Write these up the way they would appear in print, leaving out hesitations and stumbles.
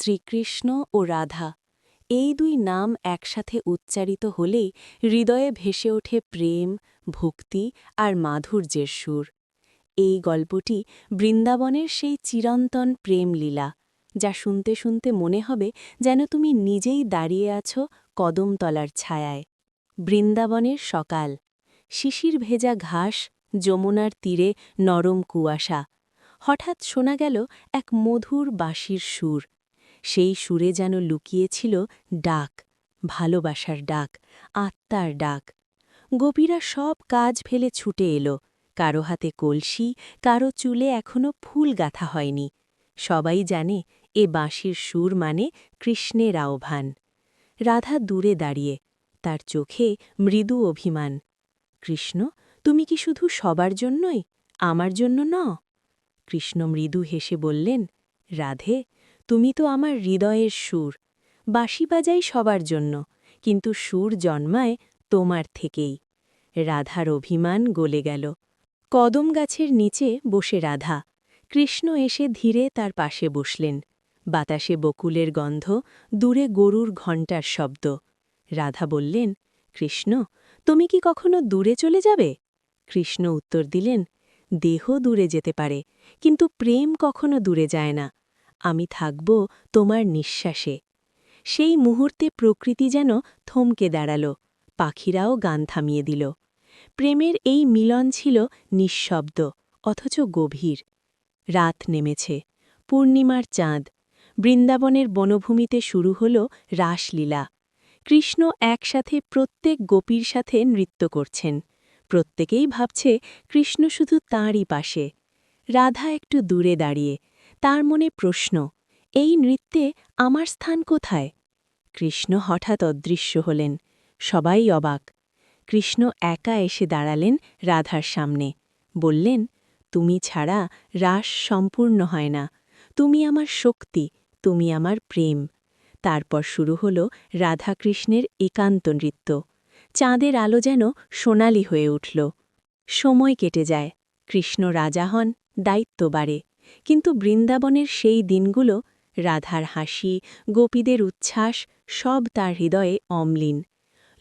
শ্রীকৃষ্ণ ও রাধা এই দুই নাম একসাথে উচ্চারিত হলেই হৃদয়ে ভেসে ওঠে প্রেম, ভক্তি আর মাধুর্যের সুর। এই গল্পটি বৃন্দাবনের সেই চিরন্তন প্রেমলীলা, যা শুনতে শুনতে মনে হবে যেন তুমি নিজেই দাঁড়িয়ে আছো কদমতলার ছায়ায়। বৃন্দাবনের সকাল, শিশির ভেজা ঘাস, যমুনার তীরে নরম কুয়াশা। হঠাৎ শোনা গেল এক মধুর বাঁশির সুর। সেই সুরে যেন লুকিয়েছিল ডাক, ভালোবাসার ডাক, আত্মার ডাক। গোপীরা সব কাজ ফেলে ছুটে এলো, কারো হাতে কলসি, কারো চুলে এখনো ফুল গাঁথা হয়নি। সবাই জানে এ বাঁশির সুর মানে কৃষ্ণের আহ্বান। রাধা দূরে দাঁড়িয়ে, তার চোখে মৃদু অভিমান। কৃষ্ণ, তুমি কি শুধু সবার জন্যই, আমার জন্য ন? কৃষ্ণ মৃদু হেসে বললেন, রাধে, তুমি তো আমার হৃদয়ের সুর। বাঁশি বাজাই সবার জন্য, কিন্তু সুর জন্মায় তোমার থেকেই। রাধার অভিমান গলে গেল। কদম গাছের নিচে বসে রাধা। কৃষ্ণ এসে ধীরে তার পাশে বসলেন। বাতাসে বকুলের গন্ধ, দূরে গরুর ঘণ্টার শব্দ। রাধা বললেন, কৃষ্ণ, তুমি কি কখনো দূরে চলে যাবে? কৃষ্ণ উত্তর দিলেন, দেহ দূরে যেতে পারে, কিন্তু প্রেম কখনো দূরে যায় না। আমি থাকব তোমার নিঃশ্বাসে। সেই মুহূর্তে প্রকৃতি যেন থমকে দাঁড়াল, পাখিরাও গান থামিয়ে দিল। প্রেমের এই মিলন ছিল নিঃশব্দ, অথচ গভীর। রাত নেমেছে, পূর্ণিমার চাঁদ। বৃন্দাবনের বনভূমিতে শুরু হল রাসলীলা। কৃষ্ণ একসাথে প্রত্যেক গোপীর সাথে নৃত্য করছেন। প্রত্যেকেই ভাবছে কৃষ্ণ শুধু তাঁরই পাশে। রাধা একটু দূরে দাঁড়িয়ে, তার মনে প্রশ্ন, এই নৃত্যে আমার স্থান কোথায়? কৃষ্ণ হঠাৎ অদৃশ্য হলেন। সবাই অবাক। কৃষ্ণ একা এসে দাঁড়ালেন রাধার সামনে। বললেন, তুমি ছাড়া রাস সম্পূর্ণ হয় না। তুমি আমার শক্তি, তুমি আমার প্রেম। তারপর শুরু হল রাধাকৃষ্ণের একান্ত নৃত্য। চাঁদের আলো যেন সোনালি হয়ে উঠল। সময় কেটে যায়, কৃষ্ণ রাজা হন, দায়িত্ব বাড়ে। কিন্তু বৃন্দাবনের সেই দিনগুলো, রাধার হাসি, গোপীদের উচ্ছ্বাস, সব তার হৃদয়ে অম্লীন।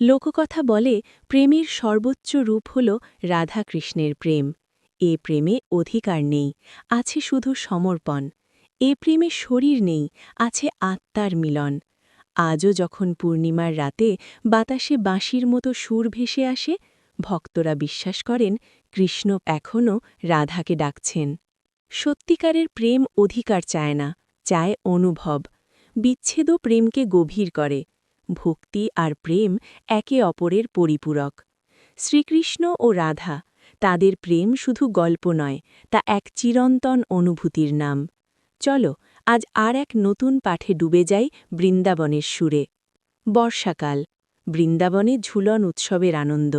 লোককথা বলে, প্রেমের সর্বোচ্চ রূপ হল রাধাকৃষ্ণের প্রেম। এ প্রেমে অধিকার নেই, আছে শুধু সমর্পণ। এ প্রেমে শরীর নেই, আছে আত্মার মিলন। আজও যখন পূর্ণিমার রাতে বাতাসে বাঁশির মতো সুর ভেসে আসে, ভক্তরা বিশ্বাস করেন কৃষ্ণ এখনও রাধাকে ডাকছেন। সত্যিকারের প্রেম অধিকার চায় না, চায় অনুভব। বিচ্ছেদও প্রেমকে গভীর করে। ভক্তি আর প্রেম একে অপরের পরিপূরক। শ্রীকৃষ্ণ ও রাধা, তাদের প্রেম শুধু গল্প নয়, তা এক চিরন্তন অনুভূতির নাম। চলো আজ আর এক নতুন পাঠে ডুবে যাই বৃন্দাবনের সুরে। বর্ষাকাল, বৃন্দাবনে ঝুলন উৎসবের আনন্দ।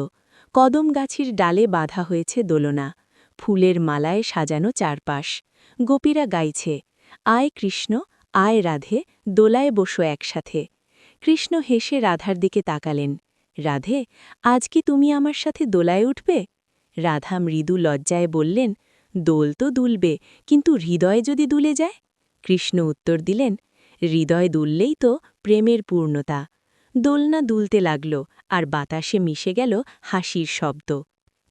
কদম গাছের ডালে বাঁধা হয়েছে দোলনা, ফুলের মালায় সাজানো চারপাশ। গোপীরা গাইছে, আয় কৃষ্ণ, আয় রাধে, দোলায় বসো একসাথে। কৃষ্ণ হেসে রাধার দিকে তাকালেন, রাধে, আজ কি তুমি আমার সাথে দোলায় উঠবে? রাধা মৃদু লজ্জায় বললেন, দোল তো দুলবে, কিন্তু হৃদয় যদি দুলে যায়? কৃষ্ণ উত্তর দিলেন, হৃদয় দুললেই তো প্রেমের পূর্ণতা। দোলনা দুলতে লাগল, আর বাতাসে মিশে গেল হাসির শব্দ।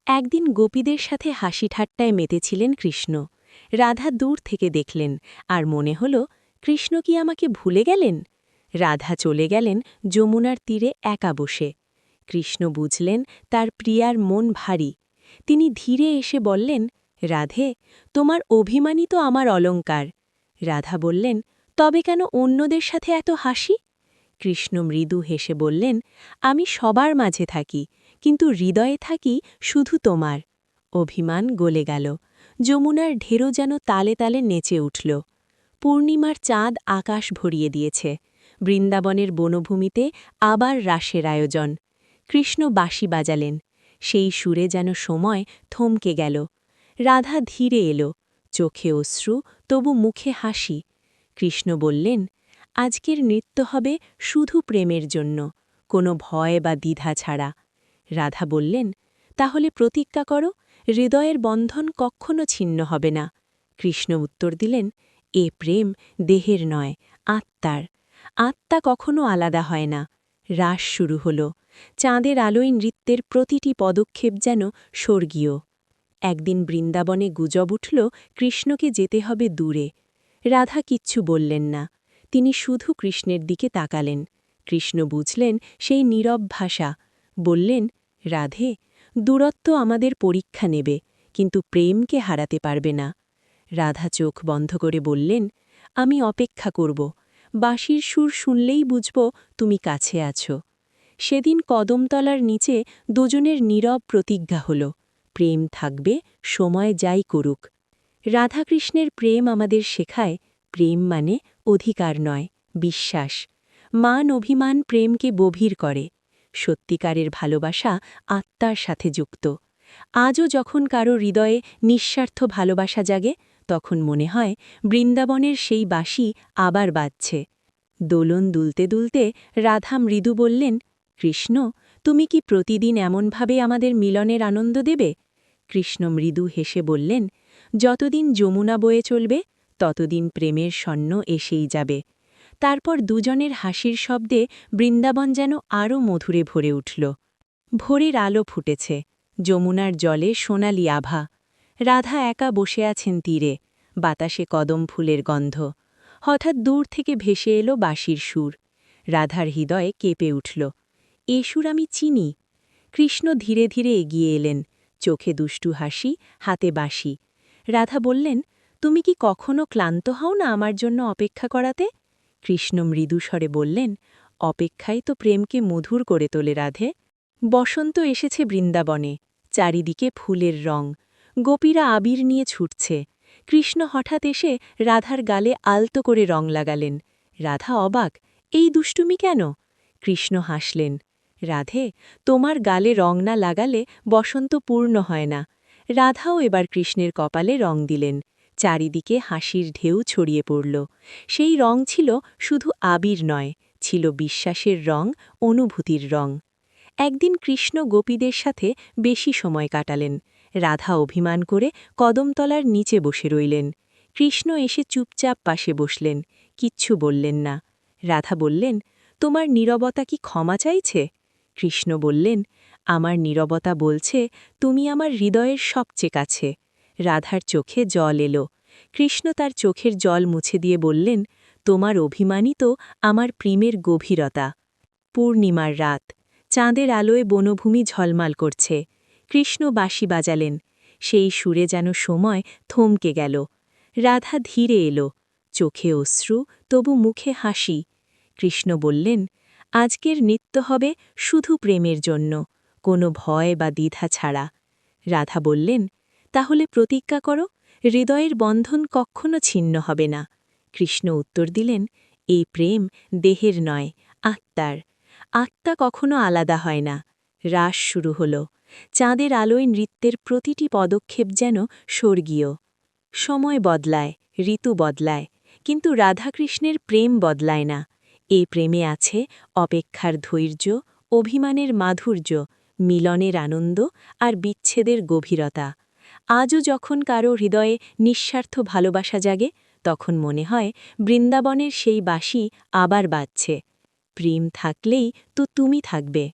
একদিন গোপীদের সাথে হাসি ঠাট্টায় মেতেছিলেন কৃষ্ণ। রাধা দূর থেকে দেখলেন, আর মনে হল, কৃষ্ণ কি আমাকে ভুলে গেলেন? রাধা চলে গেলেন যমুনার তীরে একা বসে। কৃষ্ণ বুঝলেন তার প্রিয়ার মন ভারী। তিনি ধীরে এসে বললেন, রাধে, তোমার অভিমানই তো আমার অলঙ্কার। রাধা বললেন, তবে কেন অন্যদের সাথে এত হাসি? কৃষ্ণ মৃদু হেসে বললেন, আমি সবার মাঝে থাকি, কিন্তু হৃদয়ে থাকি শুধু তোমার। অভিমান গলে গেল। যমুনার ঢেরো যেন তালে তালে নেচে উঠল। পূর্ণিমার চাঁদ আকাশ ভরিয়ে দিয়েছে। বৃন্দাবনের বনভূমিতে আবার রাসের আয়োজন। কৃষ্ণ বাঁশি বাজালেন। সেই সুরে যেন সময় থমকে গেল। রাধা ধীরে এলো, চোখে অশ্রু, তবু মুখে হাসি। কৃষ্ণ বললেন, আজকের নৃত্য হবে শুধু প্রেমের জন্য, কোনো ভয় বা দ্বিধা ছাড়া। রাধা বললেন, তাহলে প্রতিজ্ঞা করো, হৃদয়ের বন্ধন কখনো ছিন্ন হবে না। কৃষ্ণ উত্তর দিলেন, এ প্রেম দেহের নয়, আত্মার। আত্মা কখনো আলাদা হয় না। রাস শুরু হল। চাঁদের আলোয় নৃত্যের প্রতিটি পদক্ষেপ যেন স্বর্গীয়। একদিন বৃন্দাবনে গুজব উঠল কৃষ্ণকে যেতে হবে দূরে। রাধা কিচ্ছু বললেন না। তিনি শুধু কৃষ্ণের দিকে তাকালেন। কৃষ্ণ বুঝলেন সেই নীরব ভাষা। বললেন, রাধে, দূরত্ব আমাদের পরীক্ষা নেবে, কিন্তু প্রেমকে হারাতে পারবে না। রাধা চোখ বন্ধ করে বললেন, আমি অপেক্ষা করব। বাঁশির সুর শুনলেই বুঝব তুমি কাছে আছো। সেদিন কদমতলার নিচে দুজনের নীরব প্রতিজ্ঞা হল, প্রেম থাকবে, সময় যাই করুক। রাধাকৃষ্ণের প্রেম আমাদের শেখায়, প্রেম মানে অধিকার নয়, বিশ্বাস। মান অভিমান প্রেমকে গভীর করে। সত্যিকারের ভালোবাসা আত্মার সাথে যুক্ত। আজও যখন কারো হৃদয়ে নিঃস্বার্থ ভালোবাসা জাগে, তখন মনে হয় বৃন্দাবনের সেই বাঁশি আবার বাজছে। দোলন দুলতে দুলতে রাধা মৃদু বললেন, কৃষ্ণ, তুমি কি প্রতিদিন এমনভাবে আমাদের মিলনের আনন্দ দেবে? কৃষ্ণ মৃদু হেসে বললেন, যতদিন যমুনা বয়ে চলবে, ততদিন প্রেমের স্বর্ণ এসেই যাবে। তারপর দুজনের হাসির শব্দে বৃন্দাবন যেন আরও মধুরে ভরে উঠল। ভোরের আলো ফুটেছে, যমুনার জলে সোনালি আভা। রাধা একা বসে আছেন তীরে, বাতাসে কদম ফুলের গন্ধ। হঠাৎ দূর থেকে ভেসে এলো বাঁশির সুর। রাধার হৃদয়ে কেঁপে উঠল। এ সুর আমি চিনি। কৃষ্ণ ধীরে ধীরে এগিয়ে এলেন, চোখে দুষ্টু হাসি, হাতে বাঁশি। রাধা বললেন, তুমি কি কখনো ক্লান্ত হও না আমার জন্য অপেক্ষা করাতে? কৃষ্ণ মৃদুস্বরে বললেন, অপেক্ষাই তো প্রেমকে মধুর করে তোলে রাধে। বসন্ত এসেছে বৃন্দাবনে, চারিদিকে ফুলের রং। গোপীরা আবির নিয়ে ছুটছে। কৃষ্ণ হঠাৎ এসে রাধার গালে আলতো করে রং লাগালেন। রাধা অবাক, এই দুষ্টুমি কেন? কৃষ্ণ হাসলেন, রাধে, তোমার গালে রং না লাগালে বসন্ত পূর্ণ হয় না। রাধাও এবার কৃষ্ণের কপালে রং দিলেন। চারিদিকে হাসির ঢেউ ছড়িয়ে পড়ল। সেই রং ছিল শুধু আবির নয়, ছিল বিশ্বাসের রং, অনুভূতির রং। একদিন কৃষ্ণ গোপীদের সাথে বেশি সময় কাটালেন। রাধা অভিমান করে কদমতলার নিচে বসে রইলেন। কৃষ্ণ এসে চুপচাপ পাশে বসলেন, কিচ্ছু বললেন না। রাধা বললেন, তোমার নীরবতা কি ক্ষমা চাইছে? কৃষ্ণ বললেন, আমার নীরবতা বলছে তুমি আমার হৃদয়ের সবচেয়ে কাছে। রাধার চোখে জল এলো। কৃষ্ণ তার চোখের জল মুছে দিয়ে বললেন, তোমার অভিমানই তো আমার প্রেমের গভীরতা। পূর্ণিমার রাত, চাঁদের আলোয় বনভূমি ঝলমাল করছে। কৃষ্ণ বাঁশি বাজালেন। সেই সুরে যেন সময় থমকে গেল। রাধা ধীরে এলো, চোখে অশ্রু, তবু মুখে হাসি। কৃষ্ণ বললেন, আজকের নৃত্য হবে শুধু প্রেমের জন্য, কোনো ভয় বা দ্বিধা ছাড়া। রাধা বললেন, তাহলে প্রতিজ্ঞা করো, হৃদয়ের বন্ধন কখনো ছিন্ন হবে না। কৃষ্ণ উত্তর দিলেন, এই প্রেম দেহের নয়, আত্মার। আত্মা কখনো আলাদা হয় না। রাস শুরু হল। চাঁদের আলোয় নৃত্যের প্রতিটি পদক্ষেপ যেন স্বর্গীয়। সময় বদলায়, ঋতু বদলায়, কিন্তু রাধাকৃষ্ণের প্রেম বদলায় না। এই প্রেমে আছে অপেক্ষার ধৈর্য, অভিমানের মাধুর্য, মিলনের আনন্দ আর বিচ্ছেদের গভীরতা। আজও যখন কারো হৃদয়ে নিঃস্বার্থ ভালোবাসা জাগে, তখন মনে হয় বৃন্দাবনের সেই বাঁশি আবার বাজছে। প্রেম থাকলেই তো তুমি থাকবে।